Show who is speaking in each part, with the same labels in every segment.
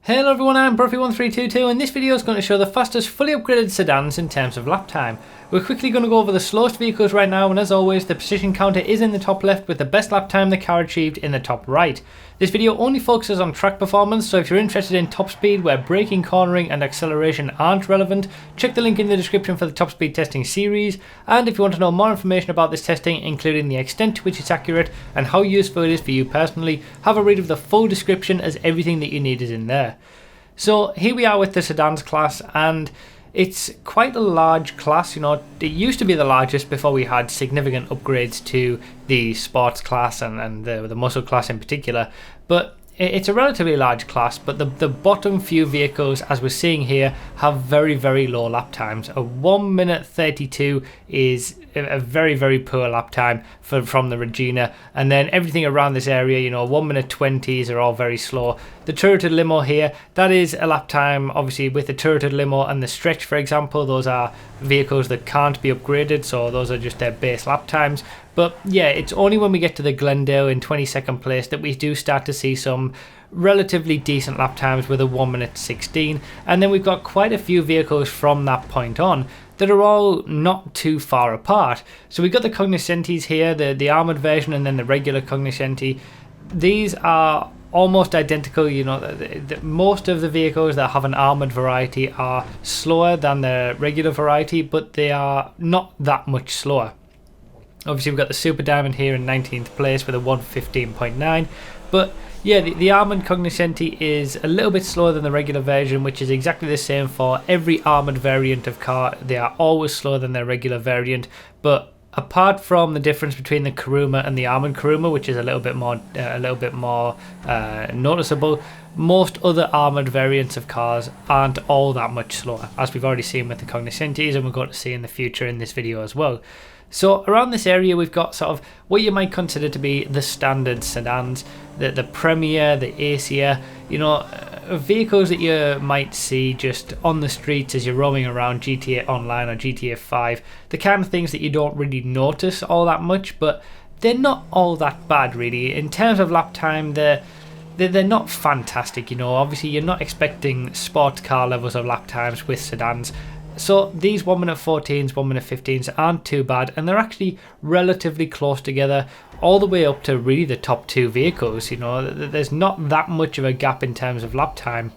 Speaker 1: Hello everyone, I'm Burfy1322 and this video is going to show the fastest fully upgraded sedans in terms of lap time. We're quickly going to go over the slowest vehicles right now, and as always the position counter is in the top left with the best lap time the car achieved in the top right. This video only focuses on track performance, so if you're interested in top speed where braking, cornering and acceleration aren't relevant, check the link in the description for the top speed testing series. And if you want to know more information about this testing, including the extent to which it's accurate and how useful it is for you personally, have a read of the full description as everything that you need is in there. So here we are with the sedans class, and it's quite a large class. You know, it used to be the largest before we had significant upgrades to the sports class and the muscle class in particular, but it's a relatively large class. But the bottom few vehicles, as we're seeing here, have very low lap times. A 1 minute 32 is a very poor lap time from the Regina, and then everything around this area, you know, 1 minute 20s are all very slow. The turreted limo here, that is a lap time obviously with the turreted limo, and the stretch, for example, those are vehicles that can't be upgraded, so those are just their base lap times. But yeah, it's only when we get to the Glendale in 22nd place that we do start to see some relatively decent lap times with a 1 minute 16, and then we've got quite a few vehicles from that point on that are all not too far apart. So we've got the Cognoscentes here, the armoured version and then the regular Cognoscenti. These are almost identical. You know, most of the vehicles that have an armoured variety are slower than the regular variety, but they are not that much slower. Obviously we've got the Super Diamond here in 19th place with a 115.9, but yeah, the armoured Cognoscenti is a little bit slower than the regular version, which is exactly the same for every armoured variant of car. They are always slower than their regular variant, but apart from the difference between the Kuruma and the armoured Kuruma, which is a little bit more noticeable, most other armoured variants of cars aren't all that much slower, as we've already seen with the Cognoscentes, and we're going to see in the future in this video as well. So around this area we've got sort of what you might consider to be the standard sedans, the Premier, the Acia, you know, vehicles that you might see just on the streets as you're roaming around GTA Online or GTA 5, the kind of things that you don't really notice all that much, but they're not all that bad really. In terms of lap time, they're not fantastic, you know. Obviously you're not expecting sports car levels of lap times with sedans. So these 1 minute 14s, 1 minute 15s aren't too bad, and they're actually relatively close together all the way up to really the top two vehicles. You know, there's not that much of a gap in terms of lap time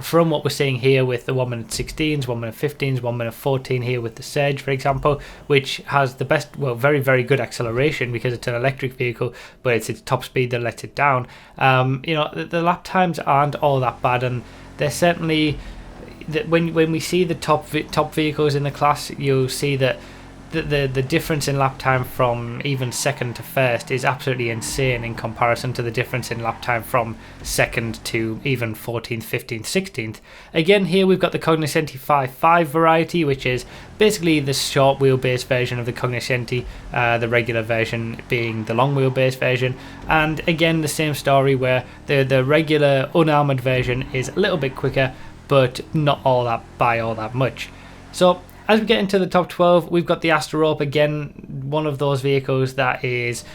Speaker 1: from what we're seeing here with the 1 minute 16s, 1 minute 15s, 1 minute 14 here with the Sedge, for example, which has the best, well, very good acceleration because it's an electric vehicle, but it's its top speed that lets it down. You know, the lap times aren't all that bad, and they're certainly, when we see the top vehicles in the class, you'll see that the difference in lap time from even second to first is absolutely insane in comparison to the difference in lap time from second to even 14th, 15th, 16th. Again, here we've got the Cognoscenti 5.5 variety, which is basically the short wheelbase version of the Cognoscenti, the regular version being the long wheelbase version. And again, the same story where the regular unarmoured version is a little bit quicker, but not all that much. So as we get into the top 12, we've got the Asterope, again, one of those vehicles that is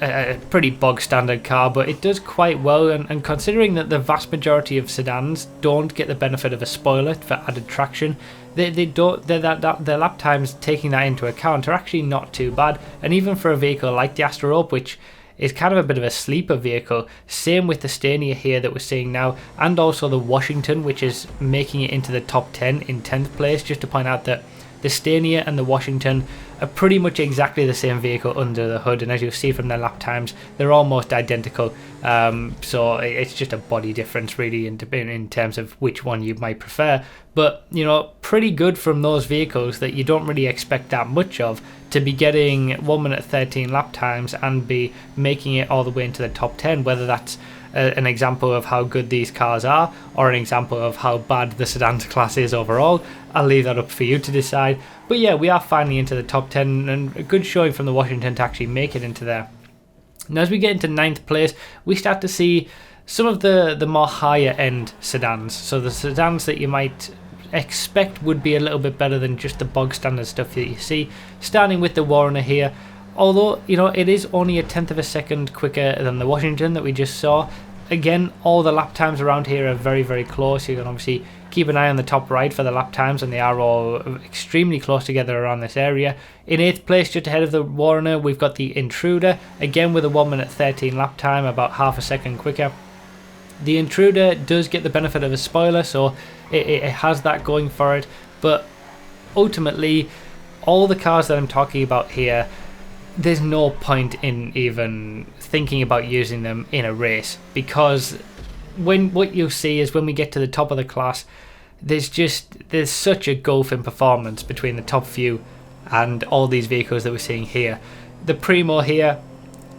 Speaker 1: a pretty bog standard car, but it does quite well, and considering that the vast majority of sedans don't get the benefit of a spoiler for added traction, their lap times, taking that into account, are actually not too bad. And even for a vehicle like the Asterope, which is kind of a bit of a sleeper vehicle, same with the Stania here that we're seeing now, and also the Washington, which is making it into the top 10 in 10th place. Just to point out that the Stania and the Washington are pretty much exactly the same vehicle under the hood, and as you'll see from their lap times, they're almost identical. So it's just a body difference really in terms of which one you might prefer, but you know, pretty good from those vehicles that you don't really expect that much of, to be getting 1 minute 13 lap times and be making it all the way into the top 10. Whether that's an example of how good these cars are, or an example of how bad the sedans class is overall, I'll leave that up for you to decide. But yeah, we are finally into the top 10, and a good showing from the Washington to actually make it into there. Now as we get into 9th place, we start to see some of the more higher end sedans. So the sedans that you might expect would be a little bit better than just the bog standard stuff that you see, starting with the Warrener here. Although, you know, it is only a tenth of a second quicker than the Washington that we just saw, again, all the lap times around here are very, very close. You can obviously keep an eye on the top right for the lap times, and they are all extremely close together around this area. In 8th place, just ahead of the Warner, we've got the Intruder, again with a 1 minute 13 lap time, about half a second quicker. The Intruder does get the benefit of a spoiler, so it has that going for it, but ultimately, all the cars that I'm talking about here, there's no point in even thinking about using them in a race, because what you'll see is when we get to the top of the class, there's such a gulf in performance between the top few and all these vehicles that we're seeing here. The Primo here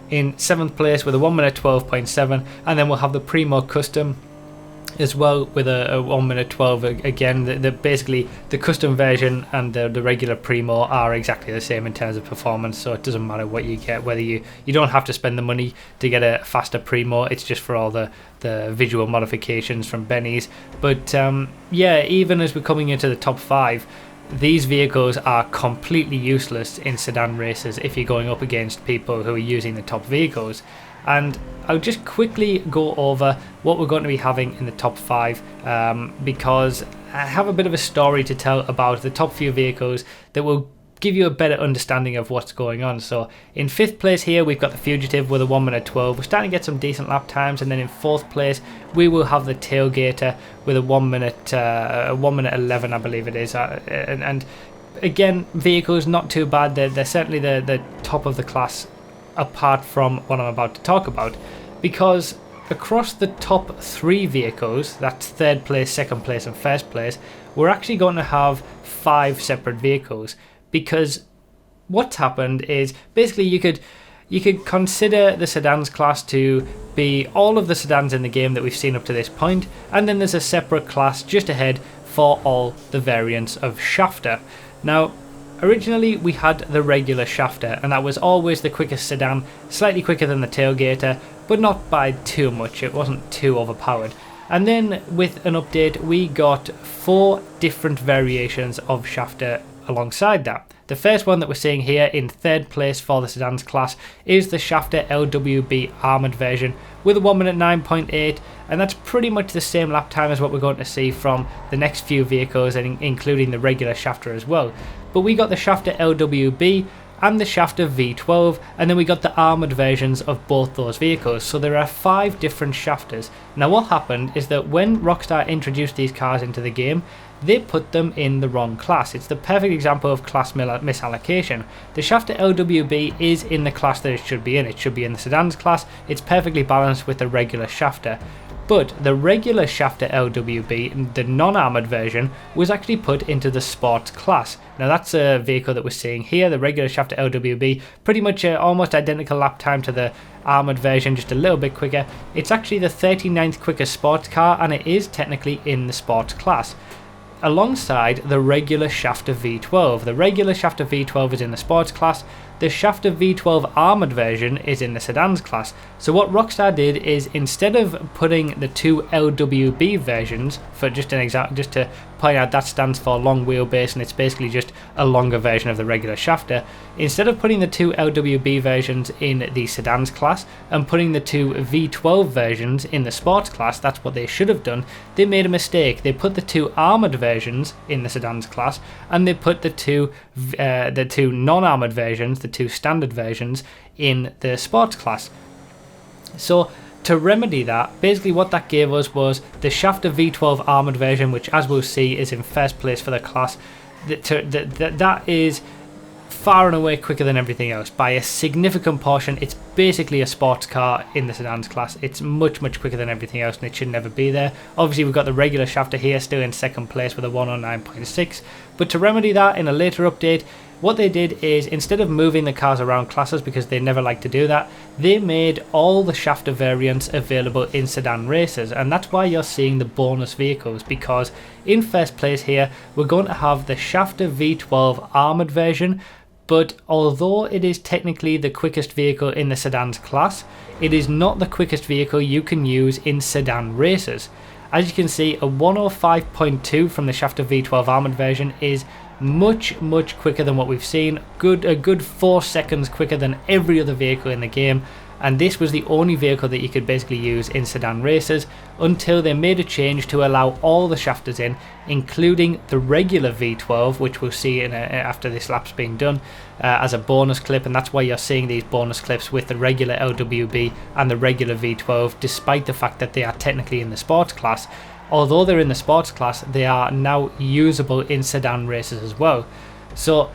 Speaker 1: in 7th place with a 1 minute 12.7, and then we'll have the Primo Custom as well with a 1 minute 12. Again, basically the custom version and the regular Primo are exactly the same in terms of performance, so it doesn't matter what you get, whether you don't have to spend the money to get a faster Primo. It's just for all the visual modifications from Benny's. But yeah, even as we're coming into the top 5, these vehicles are completely useless in sedan races if you're going up against people who are using the top vehicles. And I'll just quickly go over what we're going to be having in the top 5, because I have a bit of a story to tell about the top few vehicles that will give you a better understanding of what's going on. So in 5th place here, we've got the Fugitive with a 1 minute 12. We're starting to get some decent lap times. And then in 4th place, we will have the Tailgater with a 1 minute 11, I believe it is. And again, vehicles not too bad. They're certainly the top of the class, apart from what I'm about to talk about, because across the top 3 vehicles, that's 3rd place, 2nd place and 1st place, we're actually going to have 5 separate vehicles. Because what's happened is basically you could consider the sedans class to be all of the sedans in the game that we've seen up to this point, and then there's a separate class just ahead for all the variants of shafter. Now, originally we had the regular shafter, and that was always the quickest sedan, slightly quicker than the Tailgater, but not by too much. It wasn't too overpowered. And then with an update, we got 4 different variations of shafter alongside that. The first one that we're seeing here in 3rd place for the sedans class is the Shafter LWB armoured version with a 1 minute 9.8, and that's pretty much the same lap time as what we're going to see from the next few vehicles, and including the regular Shafter as well. But we got the Shafter LWB and the Shafter V12, and then we got the armoured versions of both those vehicles. So there are 5 different Shafters. Now what happened is that when Rockstar introduced these cars into the game, they put them in the wrong class. It's the perfect example of class misallocation. The Shafter LWB is in the class that it should be in. It should be in the sedans class. It's perfectly balanced with the regular Shafter. But the regular Shafter LWB, the non-armoured version, was actually put into the sports class. Now that's a vehicle that we're seeing here, the regular Shafter LWB, pretty much almost identical lap time to the armoured version, just a little bit quicker. It's actually the 39th quickest sports car, and it is technically in the sports class, alongside the regular Shafter V12. The regular Shafter V12 is in the sports class. The Shafter V12 armoured version is in the sedans class. So what Rockstar did is, instead of putting the 2 LWB versions, for just an example, just to point out, that stands for long wheelbase, and it's basically just a longer version of the regular Shafter. Instead of putting the 2 LWB versions in the sedans class and putting the 2 V12 versions in the sports class, that's what they should have done. They made a mistake. They put the 2 armoured versions in the sedans class, and they put the two non-armoured versions, the 2 standard versions, in the sports class. So to remedy that, basically what that gave us was the Shafter V12 armoured version, which, as we'll see, is in 1st place for the class. That is far and away quicker than everything else by a significant portion. It's basically a sports car in the sedans class. It's much quicker than everything else, and it should never be there. Obviously we've got the regular Shafter here still in 2nd place with a 109.6, but to remedy that in a later update, what they did is, instead of moving the cars around classes, because they never like to do that, they made all the Shafter variants available in sedan races, and that's why you're seeing the bonus vehicles, because in 1st place here we're going to have the Shafter V12 armoured version. But although it is technically the quickest vehicle in the sedans class, it is not the quickest vehicle you can use in sedan races. As you can see, a 105.2 from the Shafter V12 armoured version is much quicker than what we've seen. A good 4 seconds quicker than every other vehicle in the game. and this was the only vehicle that you could basically use in sedan races until they made a change to allow all the shafters in, including the regular V12, which we'll see after this lap's been done, as a bonus clip, and that's why you're seeing these bonus clips with the regular LWB and the regular V12, despite the fact that they are technically in the sports class. Although they're in the sports class, they are now usable in sedan races as well. So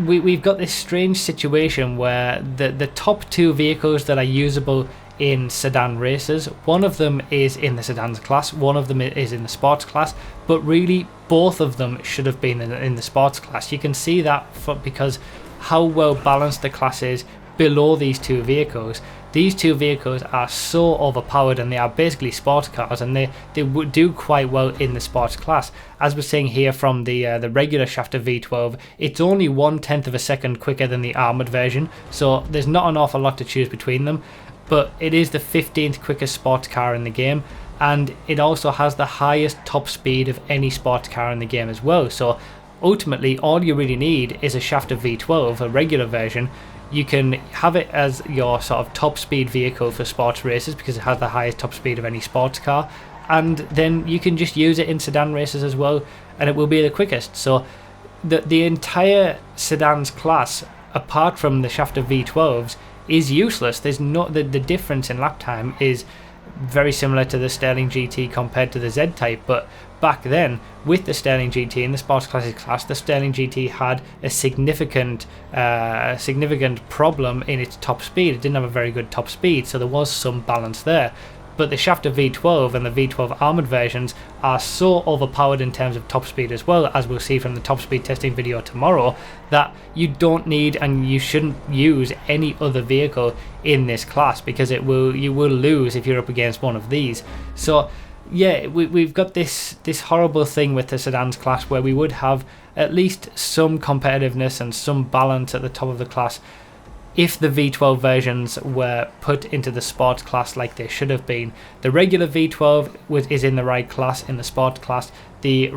Speaker 1: we've got this strange situation where the top two vehicles that are usable in sedan races, one of them is in the sedans class, one of them is in the sports class, but really both of them should have been in the sports class. You can see that because how well balanced the class is below these two vehicles. These two vehicles are so overpowered, and they are basically sports cars, and they would do quite well in the sports class. As we're seeing here from the regular shafter V12, it's only 1/10 of a second quicker than the armoured version, so there's not an awful lot to choose between them, but it is the 15th quickest sports car in the game, and it also has the highest top speed of any sports car in the game as well. So ultimately all you really need is a shafter V12, a regular version. You can have it as your sort of top speed vehicle for sports races because it has the highest top speed of any sports car, and then you can just use it in sedan races as well, and it will be the quickest. So the entire sedans class, apart from the shafter V12s, is useless. There's no the difference in lap time is very similar to the Sterling GT compared to the Z-Type, but back then with the Sterling GT in the Sports Classic class, the Sterling GT had a significant problem in its top speed. It didn't have a very good top speed, so there was some balance there. But the shafter V12 and the V12 armoured versions are so overpowered in terms of top speed as well, as we'll see from the top speed testing video tomorrow, that you don't need and you shouldn't use any other vehicle in this class, because you will lose if you're up against one of these. So yeah, we've got this horrible thing with the sedans class where we would have at least some competitiveness and some balance at the top of the class if the V12 versions were put into the sports class like they should have been. The regular V12 is in the right class in the sport class. The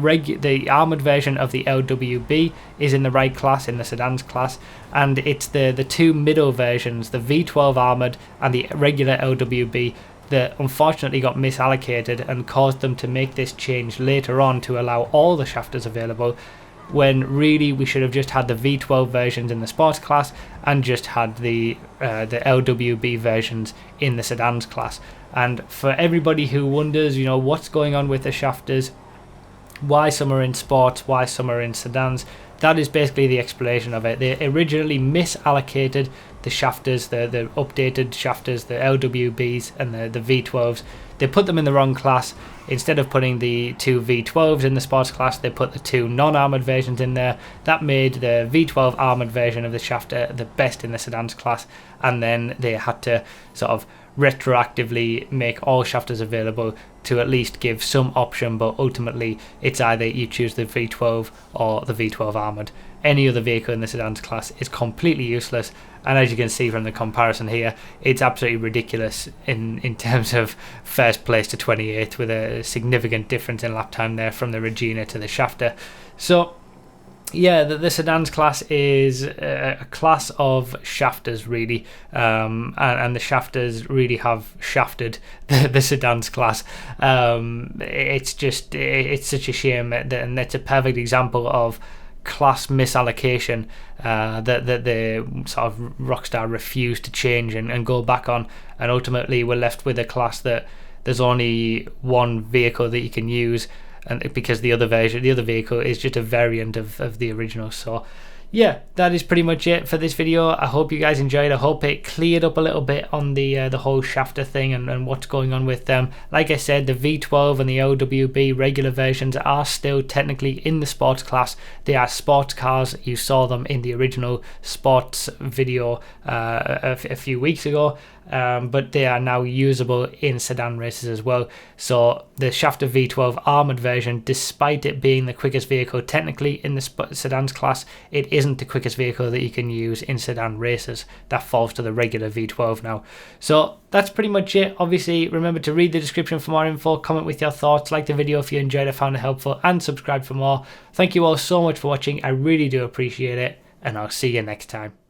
Speaker 1: armoured version of the LWB is in the right class in the sedans class, and it's the two middle versions, the V12 armoured and the regular LWB, that unfortunately got misallocated and caused them to make this change later on to allow all the shafters available, when really we should have just had the V12 versions in the sports class and just had the LWB versions in the sedans class. And for everybody who wonders, what's going on with the shafters, why some are in sports, why some are in sedans, that is basically the explanation of it. They originally misallocated the shafters, the updated shafters, the LWBs and the V12s. They put them in the wrong class. Instead of putting the two V12s in the sports class, they put the two non-armoured versions in there. That made the V12 armoured version of the shafter the best in the sedans class, and then they had to sort of retroactively make all shafters available to at least give some option, but ultimately it's either you choose the V12 or the V12 armoured. Any other vehicle in the sedans class is completely useless, and as you can see from the comparison here, it's absolutely ridiculous in terms of first place to 28th, with a significant difference in lap time there from the Regina to the shafter. So yeah, the sedans class is a class of shafters really, and the shafters really have shafted the sedans class. It's such a shame, and that's a perfect example of class misallocation that the sort of Rockstar refused to change and go back on, and ultimately we're left with a class that there's only one vehicle that you can use, and because the other vehicle is just a variant of the original. So yeah, that is pretty much it for this video. I hope you guys enjoyed. I hope it cleared up a little bit on the whole shafter thing and what's going on with them. Like I said, the V12 and the LWB regular versions are still technically in the sports class. They are sports cars. You saw them in the original sports video a few weeks ago. But they are now usable in sedan races as well. So the shafter V12 armoured version, despite it being the quickest vehicle technically in the sedans class, it isn't the quickest vehicle that you can use in sedan races. That falls to the regular V12 now. So that's pretty much it. Obviously, remember to read the description for more info, comment with your thoughts, like the video if you enjoyed it, found it helpful, and subscribe for more. Thank you all so much for watching. I really do appreciate it, and I'll see you next time.